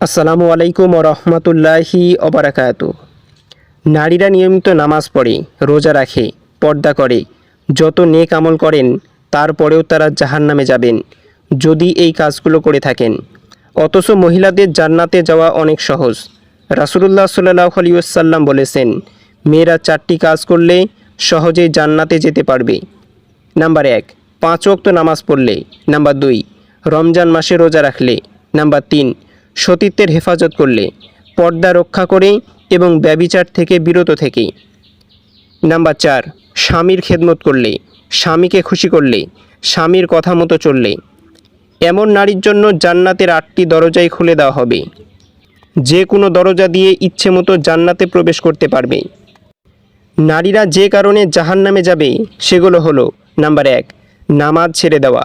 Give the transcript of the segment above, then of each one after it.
আসসালামু আলাইকুম রহমতুল্লাহি অবরাকাতু। নারীরা নিয়মিত নামাজ পড়ে, রোজা রাখে, পর্দা করে, যত নেক আমল করেন তারপরেও তারা জাহান্নামে যাবেন যদি এই কাজগুলো করে থাকেন। অথচ মহিলাদের জান্নাতে যাওয়া অনেক সহজ। রাসূলুল্লাহ সাল্লাল্লাহু আলাইহি ওয়াসাল্লাম বলেছেন, মেয়েরা 4টি কাজ করলে সহজেই জান্নাতে যেতে পারবে। নাম্বার 1, 5 ওয়াক্ত নামাজ পড়লে। নাম্বার 2, রমজান মাসে রোজা রাখলে। নাম্বার 3, সতীত্বের হেফাজত করলে, পর্দা রক্ষা করে এবং ব্যভিচার থেকে বিরত থেকে। নাম্বার 4, স্বামীর খেদমত করলে, স্বামীকে খুশি করলে, স্বামীর কথা মতো চললে। এমন নারীর জন্য জান্নাতের 8টি দরজাই খুলে দেওয়া হবে। যে কোনো দরজা দিয়ে ইচ্ছে মতো জান্নাতে প্রবেশ করতে পারবে। নারীরা যে কারণে জাহান্নামে যাবে সেগুলো হলো, নাম্বার 1, নামাজ ছেড়ে দেওয়া,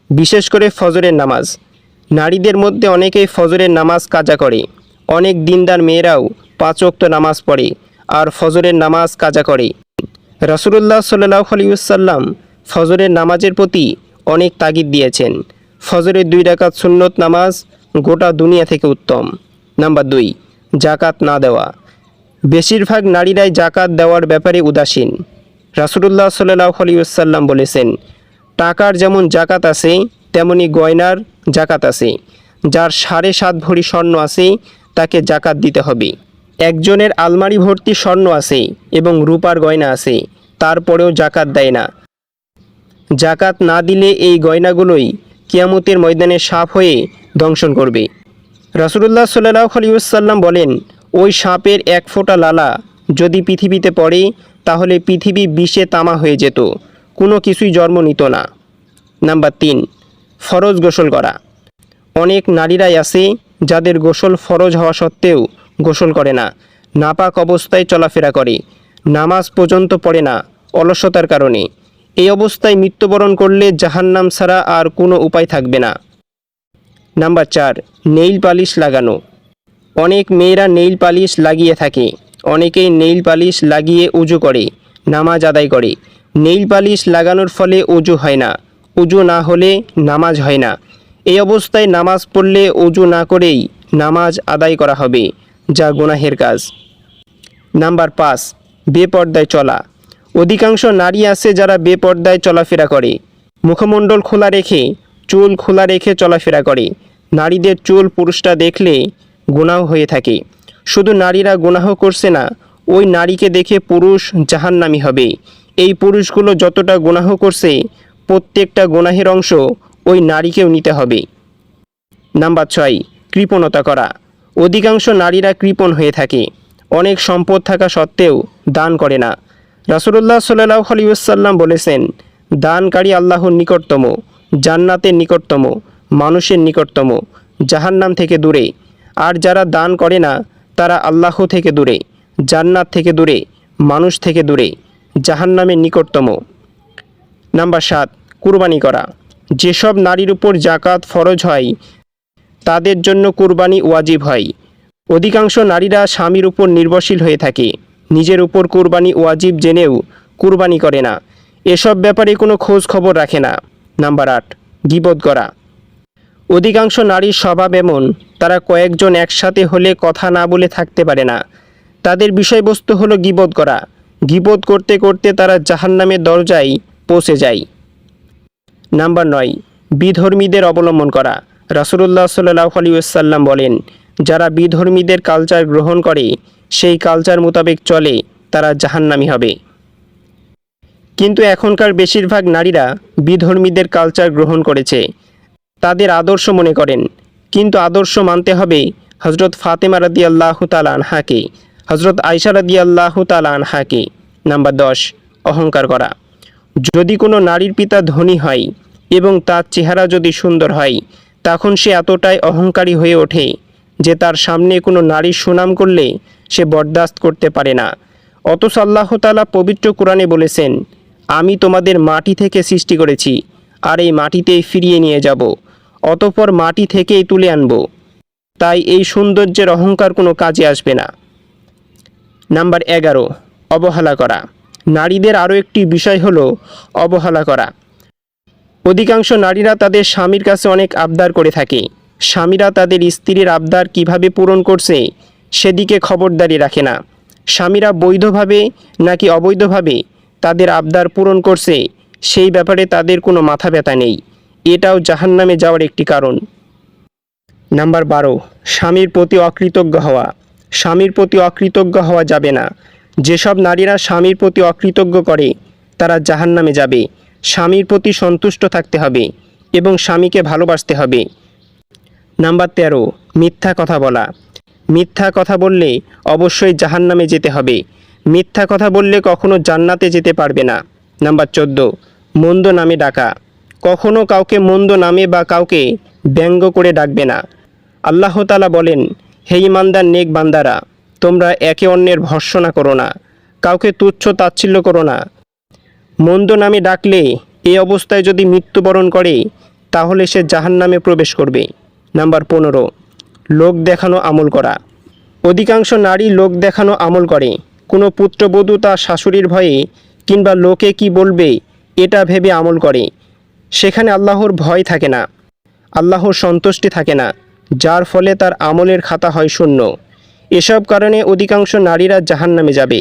বিশেষ করে ফজরের নামাজ। নারীদের মধ্যে অনেকেই ফজরের নামাজ কাজা করে। অনেক দিনদার মেয়েরাও 5 ওয়াক্ত নামাজ পড়ে আর ফজরের নামাজ কাজা করে। রাসূলুল্লাহ সাল্লাল্লাহু আলাইহি ওয়াসাল্লাম ফজরের নামাজের প্রতি অনেক তাগিদ দিয়েছেন। ফজরের 2 রাকাত সুন্নত নামাজ গোটা দুনিয়া থেকে উত্তম। নাম্বার 2, জাকাত না দেওয়া। বেশিরভাগ নারীরাই জাকাত দেওয়ার ব্যাপারে উদাসীন। রাসূলুল্লাহ সাল্লাল্লাহু আলাইহি ওয়াসাল্লাম বলেছেন, টাকার যেমন জাকাত আছে তেমনি গয়নার জাকাত আছে। যার 7.5 ভরি স্বর্ণ আছে তাকে জাকাত দিতে হবে। একজনের আলমারি ভর্তি স্বর্ণ আছে এবং রূপার গয়না আছে, তারপরেও জাকাত দেয় না। জাকাত না দিলে এই গয়নাগুলোই কিয়ামতের ময়দানে সাপ হয়ে দংশন করবে। রাসূলুল্লাহ সাল্লাল্লাহু আলাইহি ওয়াসাল্লাম বলেন, ওই সাপের 1 ফোঁটা লালা যদি পৃথিবীতে পড়ে তাহলে পৃথিবী বিষে তামা হয়ে যেত, কোনো কিছুই জন্ম নিত না। নাম্বার 3, ফরজ গোসল করা। অনেক নারীরাই আছে যাদের গোসল ফরজ হওয়া সত্ত্বেও গোসল করে না, নাপাক অবস্থায় চলাফেরা করে, নামাজ পর্যন্ত পড়ে না অলসতার কারণে। এই অবস্থায় মৃত্যুবরণ করলে জাহান্নাম ছাড়া আর কোনো উপায় থাকবে না। নাম্বার 4, নেইল পালিশ লাগানো। অনেক মেয়েরা নেইল পালিশ লাগিয়ে থাকে। অনেকেই নেইল পালিশ লাগিয়ে উজু করে, নামাজ আদায় করে। নেইল পালিশ লাগানোর ফলে উজু হয় না, উজু না হলে নামাজ হয় না। এই অবস্থায় নামাজ পড়লে উজু না করেই নামাজ আদায় করা হবে, যা গুনাহের কাজ। নাম্বার 5, বেপর্দায় চলা। অধিকাংশ নারী আছে যারা বেপর্দায় চলাফেরা করে, মুখমণ্ডল খোলা রেখে, চুল খোলা রেখে চলাফেরা করে। নারীদের চুল পুরুষরা দেখলে গুনাহ হয়ে থাকে। শুধু নারীরা গুনাহ করছে না, ওই নারীকে দেখে পুরুষ জাহান্নামী হবে। এই পুরুষগুলো যতটা গুনাহ করছে প্রত্যেকটা গুনাহের অংশ ওই নারীকেও নিতে হবে। নাম্বার 6, কৃপণতা করা। অধিকাংশ নারীরা কৃপণ হয়ে থাকে, অনেক সম্পদ থাকা সত্ত্বেও দান করে না। রাসূলুল্লাহ সাল্লাল্লাহু আলাইহি ওয়াসাল্লাম বলেছেন, দানকারী আল্লাহর নিকটতম, জান্নাতের নিকটতম, মানুষের নিকটতম, জাহান্নাম থেকে দূরে। আর যারা দান করে না তারা আল্লাহ থেকে দূরে, জান্নাত থেকে দূরে, মানুষ থেকে দূরে, জাহান্নামের নিকটতম। নাম্বার 7, কুরবানি করা। যেসব নারীর উপর জাকাত ফরজ হয় তাদের জন্য কুরবানি ওয়াজিব হয়। অধিকাংশ নারীরা স্বামীর উপর নির্ভরশীল হয়ে থাকে, নিজের উপর কুরবানি ওয়াজিব জেনেও কুরবানি করে না, এসব ব্যাপারে কোনো খোঁজ খবর রাখে না। নাম্বার 8, গীবত করা। অধিকাংশ নারীর স্বভাব এমন, তারা কয়েকজন একসাথে হলে কথা না বলে থাকতে পারে না। তাদের বিষয়বস্তু হলো গীবত করা। গীবত করতে করতে তারা জাহান্নামের দরজায় পৌঁছে যায়। নাম্বার 9, বিধর্মীদের অবলম্বন করা। রাসূলুল্লাহ সাল্লাল্লাহু আলাইহি ওয়াসাল্লাম বলেন, যারা বিধর্মীদের কালচার গ্রহণ করে, সেই কালচার মোতাবেক চলে, তারা জাহান্নামী হবে। কিন্তু এখনকার বেশিরভাগ নারীরা বিধর্মীদের কালচার গ্রহণ করেছে, তাদের আদর্শ মনে করেন। কিন্তু আদর্শ মানতে হবে হযরত ফাতেমা রাদিয়াল্লাহু তাআলা আনহাকে, হযরত আয়েশা রাদিয়াল্লাহু তাআলা আনহাকে। নাম্বার 10, অহংকার করা। যদি কোনো নারীর পিতা ধনী হয় এবং তার চেহারা যদি সুন্দর হয়, তখন সে এতটাই অহংকারী হয়ে ওঠে যে তার সামনে কোনো নারীর সুনাম করলে সে বরদাস্ত করতে পারে না। অথচ আল্লাহ তাআলা পবিত্র কোরআনে বলেছেন, আমি তোমাদের মাটি থেকে সৃষ্টি করেছি আর এই মাটিতেই ফিরিয়ে নিয়ে যাব, অতঃপর মাটি থেকেই তুলে আনব। তাই এই সৌন্দর্যের অহংকার কোনো কাজে আসবে না। নাম্বার 11, অবহেলা করা। নারীদের আরও একটি বিষয় হলো অবহেলা করা। অধিকাংশ নারীরা তাদের স্বামীর কাছে অনেক আবদার করে থাকে, স্বামীরা তাদের স্ত্রীর আবদার কিভাবে পূরণ করছে সেদিকে খবরদারি রাখে না। স্বামীরা বৈধভাবে নাকি অবৈধভাবে তাদের আবদার পূরণ করছে সেই ব্যাপারে তাদের কোনো মাথা ব্যথা নেই। এটাও জাহান্নামে যাওয়ার একটি কারণ। নাম্বার 12, স্বামীর প্রতি অকৃতজ্ঞ হওয়া। স্বামীর প্রতি অকৃতজ্ঞ হওয়া যাবে না। যেসব নারীরা স্বামীর প্রতি অকৃতজ্ঞ করে তারা জাহান্নামে যাবে। স্বামীর প্রতি সন্তুষ্ট থাকতে হবে এবং স্বামীকে ভালোবাসতে হবে। নাম্বার 13, মিথ্যা কথা বলা। মিথ্যা কথা বললে অবশ্যই জাহান্নামে যেতে হবে। মিথ্যা কথা বললে কখনো জান্নাতে যেতে পারবে না। নাম্বার 14, মন্দ নামে ডাকা। কখনো কাউকে মন্দ নামে বা কাউকে ব্যঙ্গ করে ডাকবে না। আল্লাহ তাআলা বলেন, হে ঈমানদার নেক বান্দারা, তোমরা একে অন্যের ভর্ৎসনা করো না, কাউকে তুচ্ছ তাচ্ছিল্য করো না। মন্দ নামে ডাকলে এই অবস্থায় যদি মৃত্যুবরণ করে তাহলে সে জাহান্নামে প্রবেশ করবে। নাম্বার 15, লোক দেখানো আমল করা। অধিকাংশ নারী লোক দেখানো আমল করে। কোনো পুত্রবধূ তার শাশুড়ির ভয়ে কিংবা লোকে কি বলবে এটা ভেবে আমল করে। সেখানে আল্লাহর ভয় থাকে না, আল্লাহর সন্তুষ্টি থাকে না, যার ফলে তার আমলের খাতা হয় শূন্য। এসব কারণে অধিকাংশ নারীরা জাহান্নামে যাবে।